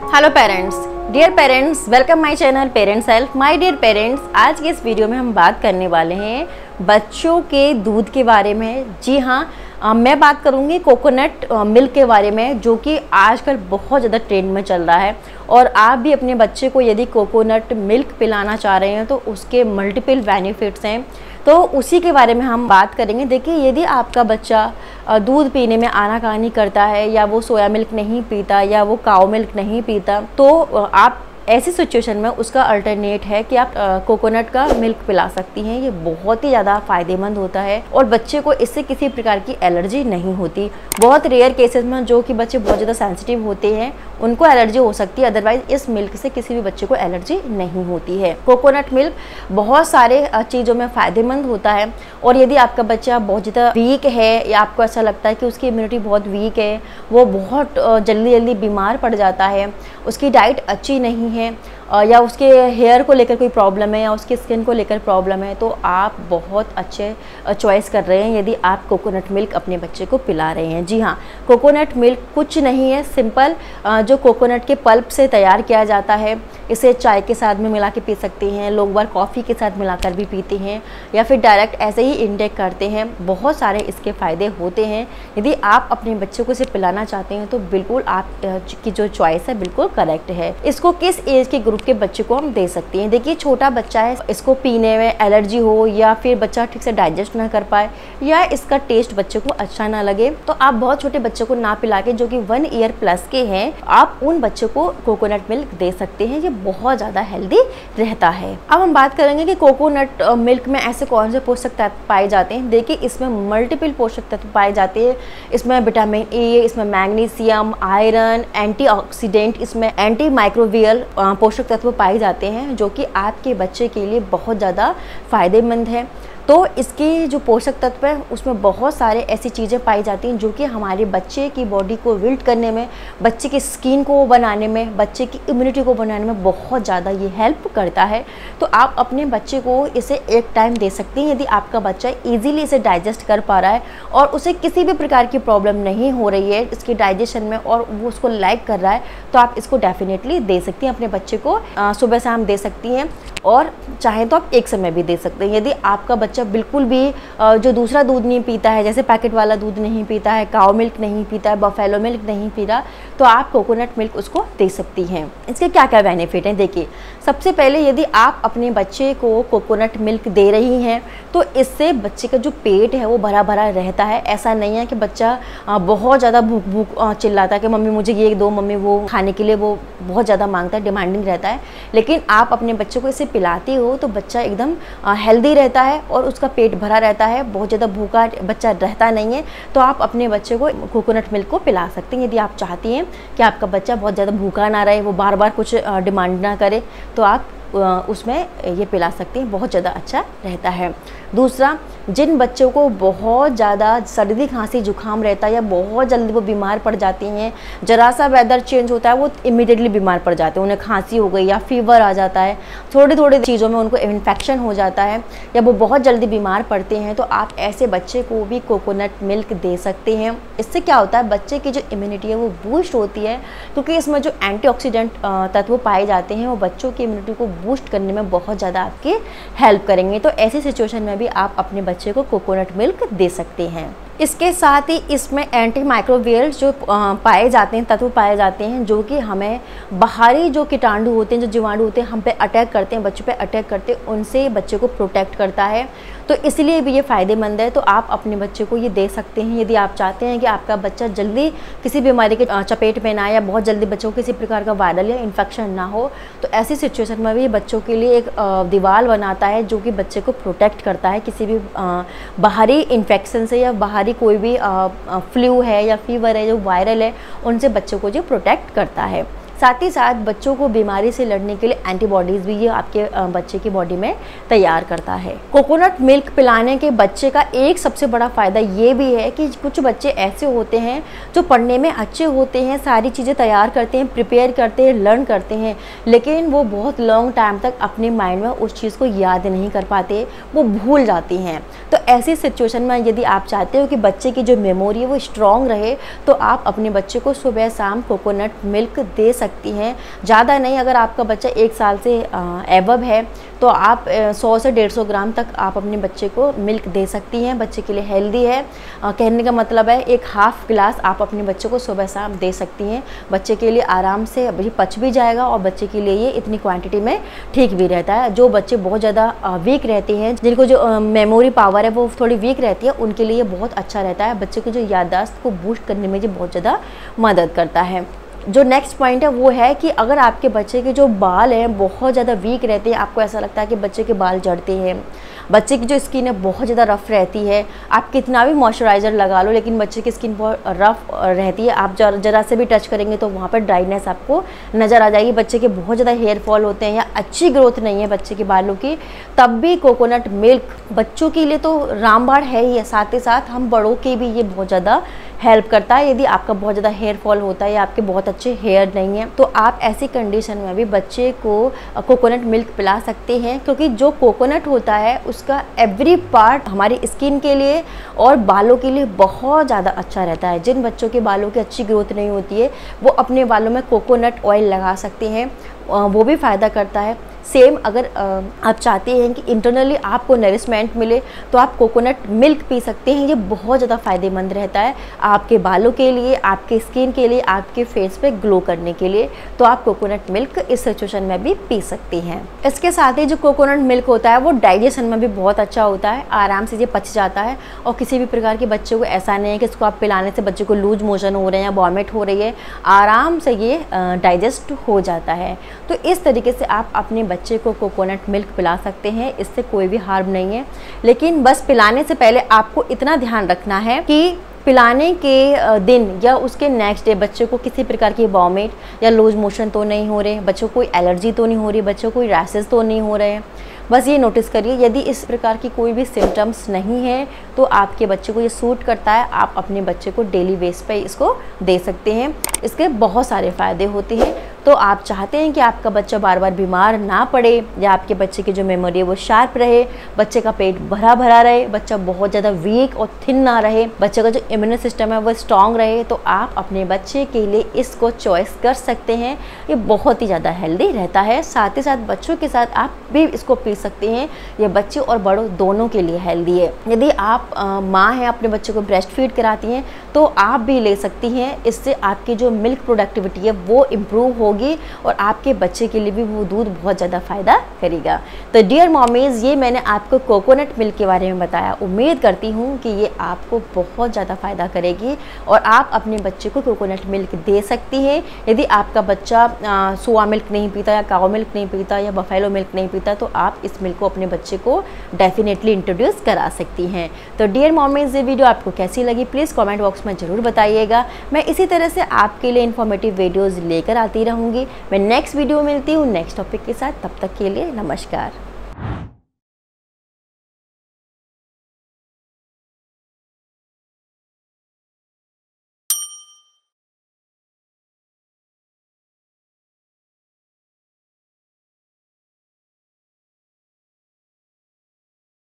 Hello parents, dear parents, welcome my channel parents help. My dear parents, आज के इस video में हम बात करने वाले हैं बच्चों के दूध के बारे में। जी हाँ, मैं बात करूँगी कोकोनट मिल्क के बारे में, जो कि आजकल बहुत ज़्यादा ट्रेंड में चल रहा है। और आप भी अपने बच्चे को यदि कोकोनट मिल्क पिलाना चाह रहे हैं तो उसके मल्टीपल बेनिफिट्स हैं, तो उसी के बारे में हम बात करेंगे। देखिए, यदि आपका बच्चा दूध पीने में आनाकानी करता है, या वो सोया मिल्क नहीं पीता, या वो काऊ मिल्क नहीं पीता, तो आप ऐसी सिचुएशन में उसका अल्टरनेट है कि आप कोकोनट का मिल्क पिला सकती हैं। ये बहुत ही ज़्यादा फ़ायदेमंद होता है और बच्चे को इससे किसी प्रकार की एलर्जी नहीं होती। बहुत रेयर केसेस में जो कि बच्चे बहुत ज़्यादा सेंसिटिव होते हैं उनको एलर्जी हो सकती है, अदरवाइज इस मिल्क से किसी भी बच्चे को एलर्जी नहीं होती है। कोकोनट मिल्क बहुत सारे चीज़ों में फ़ायदेमंद होता है। और यदि आपका बच्चा बहुत ज़्यादा वीक है, या आपको ऐसा लगता है कि उसकी इम्यूनिटी बहुत वीक है, वो बहुत जल्दी जल्दी बीमार पड़ जाता है, उसकी डाइट अच्छी नहीं है, या उसके हेयर को लेकर कोई प्रॉब्लम है, या उसकी स्किन को लेकर प्रॉब्लम है, तो आप बहुत अच्छे चॉइस कर रहे हैं यदि आप कोकोनट मिल्क अपने बच्चे को पिला रहे हैं। जी हाँ, कोकोनट मिल्क कुछ नहीं है, सिंपल जो कोकोनट के पल्प से तैयार किया जाता है। इसे चाय के साथ में मिला के पी सकते हैं, लोग बार कॉफ़ी के साथ मिलाकर भी पीते हैं, या फिर डायरेक्ट ऐसे ही इंटेक करते हैं। बहुत सारे इसके फ़ायदे होते हैं। यदि आप अपने बच्चे को इसे पिलाना चाहते हैं तो बिल्कुल आप की जो चॉइस है बिल्कुल करेक्ट है। इसको किस एज के ग्रुप के बच्चे को हम दे सकते हैं? देखिए, छोटा बच्चा है, इसको पीने में एलर्जी हो, या फिर बच्चा ठीक से डाइजेस्ट ना कर पाए, या इसका टेस्ट बच्चे को अच्छा ना लगे, तो आप बहुत छोटे बच्चे को ना पिला के, जो कि 1 ईयर प्लस के हैं, आप उन बच्चों को कोकोनट मिल्क दे सकते हैं। ये बहुत ज़्यादा हेल्दी रहता है। अब हम बात करेंगे कि कोकोनट मिल्क में ऐसे कौन से पोषक तत्व पाए जाते हैं। देखिए, इसमें मल्टीपल पोषक तत्व पाए जाते हैं। इसमें विटामिन ए, इसमें मैग्नीशियम, आयरन, एंटीऑक्सीडेंट, इसमें एंटी माइक्रोबियल पोषक तत्व पाए जाते हैं, जो कि आपके बच्चे के लिए बहुत ज़्यादा फ़ायदेमंद है। तो इसके जो पोषक तत्व हैं उसमें बहुत सारे ऐसी चीज़ें पाई जाती हैं जो कि हमारे बच्चे की बॉडी को बिल्ड करने में, बच्चे की स्किन को बनाने में, बच्चे की इम्यूनिटी को बनाने में बहुत ज़्यादा ये हेल्प करता है। तो आप अपने बच्चे को इसे एक टाइम दे सकती हैं। यदि आपका बच्चा ईजीली इसे डाइजेस्ट कर पा रहा है और उसे किसी भी प्रकार की प्रॉब्लम नहीं हो रही है इसके डाइजेशन में, और वो उसको लाइक कर रहा है, तो आप इसको डेफिनेटली दे सकती हैं। अपने बच्चे को सुबह शाम दे सकती हैं, और चाहे तो आप एक समय भी दे सकते हैं। यदि आपका बच्चा बिल्कुल भी जो दूसरा दूध नहीं पीता है, जैसे पैकेट वाला दूध नहीं पीता है, काऊ मिल्क नहीं पीता है, बफेलो मिल्क नहीं पी रहा, तो आप कोकोनट मिल्क उसको दे सकती हैं। इसके क्या क्या बेनिफिट हैं? देखिए, सबसे पहले यदि आप अपने बच्चे को कोकोनट मिल्क दे रही हैं तो इससे बच्चे का जो पेट है वो भरा भरा रहता है। ऐसा नहीं है कि बच्चा बहुत ज़्यादा भूख भूख चिल्लाता है कि मम्मी मुझे ये दो, मम्मी वो, खाने के लिए वो बहुत ज़्यादा मांगता है, डिमांडिंग रहता है। लेकिन आप अपने बच्चे को इसे पिलाती हो तो बच्चा एकदम हेल्दी रहता है और उसका पेट भरा रहता है, बहुत ज़्यादा भूखा बच्चा रहता नहीं है। तो आप अपने बच्चे को कोकोनट मिल्क को पिला सकते हैं। यदि आप चाहती हैं कि आपका बच्चा बहुत ज़्यादा भूखा ना रहे, वो बार बार कुछ डिमांड ना करे, तो आप उसमें ये पिला सकते हैं, बहुत ज़्यादा अच्छा रहता है। दूसरा, जिन बच्चों को बहुत ज़्यादा सर्दी खांसी जुकाम रहता है, या बहुत जल्दी वो बीमार पड़ जाते हैं, ज़रा सा वेदर चेंज होता है वो इमीडिएटली बीमार पड़ जाते हैं, उन्हें खांसी हो गई या फीवर आ जाता है, थोड़ी थोड़ी चीज़ों में उनको इन्फेक्शन हो जाता है, या वो बहुत जल्दी बीमार पड़ते हैं, तो आप ऐसे बच्चे को भी कोकोनट मिल्क दे सकते हैं। इससे क्या होता है, बच्चे की जो इम्यूनिटी है वो बूस्ट होती है, क्योंकि इसमें जो एंटीऑक्सीडेंट तत्व पाए जाते हैं वो बच्चों की इम्यूनिटी को बूस्ट करने में बहुत ज़्यादा आपकी हेल्प करेंगे। तो ऐसी सिचुएशन में भी आप अपने बच्चे को कोकोनट मिल्क दे सकते हैं। इसके साथ ही इसमें एंटी माइक्रोबियल जो पाए जाते हैं, तत्व पाए जाते हैं, जो कि हमें बाहरी जो कीटाणु होते हैं, जो जीवाणु होते हैं, हम पे अटैक करते हैं, बच्चों पे अटैक करते हैं, उनसे बच्चे को प्रोटेक्ट करता है। तो इसलिए भी ये फ़ायदेमंद है। तो आप अपने बच्चे को ये दे सकते हैं यदि आप चाहते हैं कि आपका बच्चा जल्दी किसी बीमारी के चपेट में ना आए, या बहुत जल्दी बच्चों को किसी प्रकार का वायरल या इन्फेक्शन ना हो। तो ऐसी सिचुएशन में भी बच्चों के लिए एक दीवार बनाता है जो कि बच्चे को प्रोटेक्ट करता है किसी भी बाहरी इन्फेक्शन से, या बाहरी कोई भी फ्लू है या फीवर है जो वायरल है, उनसे बच्चों को जो प्रोटेक्ट करता है। साथ ही साथ बच्चों को बीमारी से लड़ने के लिए एंटीबॉडीज़ भी ये आपके बच्चे की बॉडी में तैयार करता है। कोकोनट मिल्क पिलाने के बच्चे का एक सबसे बड़ा फ़ायदा ये भी है कि कुछ बच्चे ऐसे होते हैं जो पढ़ने में अच्छे होते हैं, सारी चीज़ें तैयार करते हैं, प्रिपेयर करते हैं, लर्न करते हैं, लेकिन वो बहुत लॉन्ग टाइम तक अपने माइंड में उस चीज़ को याद नहीं कर पाते, वो भूल जाती हैं। तो ऐसी सिचुएशन में यदि आप चाहते हो कि बच्चे की जो मेमोरी है वो स्ट्रॉन्ग रहे, तो आप अपने बच्चे को सुबह शाम कोकोनट मिल्क दे सकते सकती हैं, ज़्यादा नहीं। अगर आपका बच्चा 1 साल से एबव है तो आप 100 से 150 ग्राम तक आप अपने बच्चे को मिल्क दे सकती हैं। बच्चे के लिए हेल्दी है। कहने का मतलब है 1 हाफ गिलास आप अपने बच्चे को सुबह शाम दे सकती हैं। बच्चे के लिए आराम से पच भी जाएगा और बच्चे के लिए ये इतनी क्वांटिटी में ठीक भी रहता है। जो बच्चे बहुत ज़्यादा वीक रहते हैं, जिनको जो मेमोरी पावर है वो थोड़ी वीक रहती है, उनके लिए बहुत अच्छा रहता है। बच्चे की जो याददाश्त को बूस्ट करने में जो बहुत ज़्यादा मदद करता है। जो नेक्स्ट पॉइंट है वो है कि अगर आपके बच्चे के जो बाल हैं बहुत ज़्यादा वीक रहते हैं, आपको ऐसा लगता है कि बच्चे के बाल झड़ते हैं, बच्चे की जो स्किन है बहुत ज़्यादा रफ़ रहती है, आप कितना भी मॉइस्चराइज़र लगा लो लेकिन बच्चे की स्किन बहुत रफ़ रहती है, आप ज़रा से भी टच करेंगे तो वहाँ पर ड्राइनेस आपको नज़र आ जाएगी, बच्चे के बहुत ज़्यादा हेयर फॉल होते हैं या अच्छी ग्रोथ नहीं है बच्चे के बालों की, तब भी कोकोनट मिल्क बच्चों के लिए तो रामबाण है ही है, साथ ही साथ हम बड़ों के भी ये बहुत ज़्यादा हेल्प करता है। यदि आपका बहुत ज़्यादा हेयर फॉल होता है या आपके बहुत अच्छे हेयर नहीं है तो आप ऐसी कंडीशन में भी बच्चे को कोकोनट मिल्क पिला सकते हैं, क्योंकि जो कोकोनट होता है उसका एवरी पार्ट हमारी स्किन के लिए और बालों के लिए बहुत ज़्यादा अच्छा रहता है। जिन बच्चों के बालों की अच्छी ग्रोथ नहीं होती है वो अपने बालों में कोकोनट ऑयल लगा सकते हैं, वो भी फ़ायदा करता है। सेम अगर आप चाहते हैं कि इंटरनली आपको नरिशमेंट मिले तो आप कोकोनट मिल्क पी सकते हैं। ये बहुत ज़्यादा फ़ायदेमंद रहता है आपके बालों के लिए, आपके स्किन के लिए, आपके फेस पे ग्लो करने के लिए। तो आप कोकोनट मिल्क इस सिचुएशन में भी पी सकती हैं। इसके साथ ही जो कोकोनट मिल्क होता है वो डाइजेशन में भी बहुत अच्छा होता है, आराम से ये पच जाता है और किसी भी प्रकार के बच्चे को ऐसा नहीं है कि इसको आप पिलाने से बच्चे को लूज मोशन हो रहे हैं या वॉमिट हो रही है, आराम से ये डाइजेस्ट हो जाता है। तो इस तरीके से आप अपने बच्चे को कोकोनट मिल्क पिला सकते हैं, इससे कोई भी हार्म नहीं है। लेकिन बस पिलाने से पहले आपको इतना ध्यान रखना है कि पिलाने के दिन या उसके नेक्स्ट डे बच्चे को किसी प्रकार की वॉमिट या लूज मोशन तो नहीं हो रहे, बच्चों को कोई एलर्जी तो नहीं हो रही, बच्चों को कोई रैशेस तो नहीं हो रहे हैं। बस ये नोटिस करिए, यदि इस प्रकार की कोई भी सिम्टम्स नहीं है तो आपके बच्चे को ये सूट करता है, आप अपने बच्चे को डेली बेस पे इसको दे सकते हैं। इसके बहुत सारे फ़ायदे होते हैं। तो आप चाहते हैं कि आपका बच्चा बार बार बीमार ना पड़े या आपके बच्चे की जो मेमोरी है वो शार्प रहे, बच्चे का पेट भरा भरा रहे, बच्चा बहुत ज़्यादा वीक और थिन ना रहे, बच्चे का जो इम्यून सिस्टम है वो स्ट्रॉन्ग रहे, तो आप अपने बच्चे के लिए इसको चॉइस कर सकते हैं। ये बहुत ही ज़्यादा हेल्दी रहता है। साथ ही साथ बच्चों के साथ आप भी इसको पी सकते हैं। ये बच्चे और बड़ों दोनों के लिए हेल्दी है। यदि आप माँ हैं, अपने बच्चे को ब्रेस्ट फीड कराती हैं तो आप भी ले सकती हैं। इससे आपकी जो मिल्क प्रोडक्टिविटी है वो इम्प्रूव होगी और आपके बच्चे के लिए भी वो दूध बहुत ज़्यादा फ़ायदा करेगा। तो डियर मॉमीज़, ये मैंने आपको कोकोनट मिल्क के बारे में बताया। उम्मीद करती हूँ कि ये आपको बहुत ज़्यादा फ़ायदा करेगी और आप अपने बच्चे को कोकोनट मिल्क दे सकती हैं। यदि आपका बच्चा सोया मिल्क नहीं पीता या काऊ मिल्क नहीं पीता या बफेलो मिल्क नहीं पीता तो आप इस मिल्क को अपने बच्चे को डेफिनेटली इंट्रोड्यूस करा सकती हैं। तो डियर मॉमीज़, ये वीडियो आपको कैसी लगी प्लीज़ कमेंट बॉक्स में ज़रूर बताइएगा। मैं इसी तरह से आपके लिए इन्फॉर्मेटिव वीडियोज़ लेकर आती रहूँगी। मैं नेक्स्ट वीडियो मिलती हूँ नेक्स्ट टॉपिक के साथ। तब तक के लिए नमस्कार।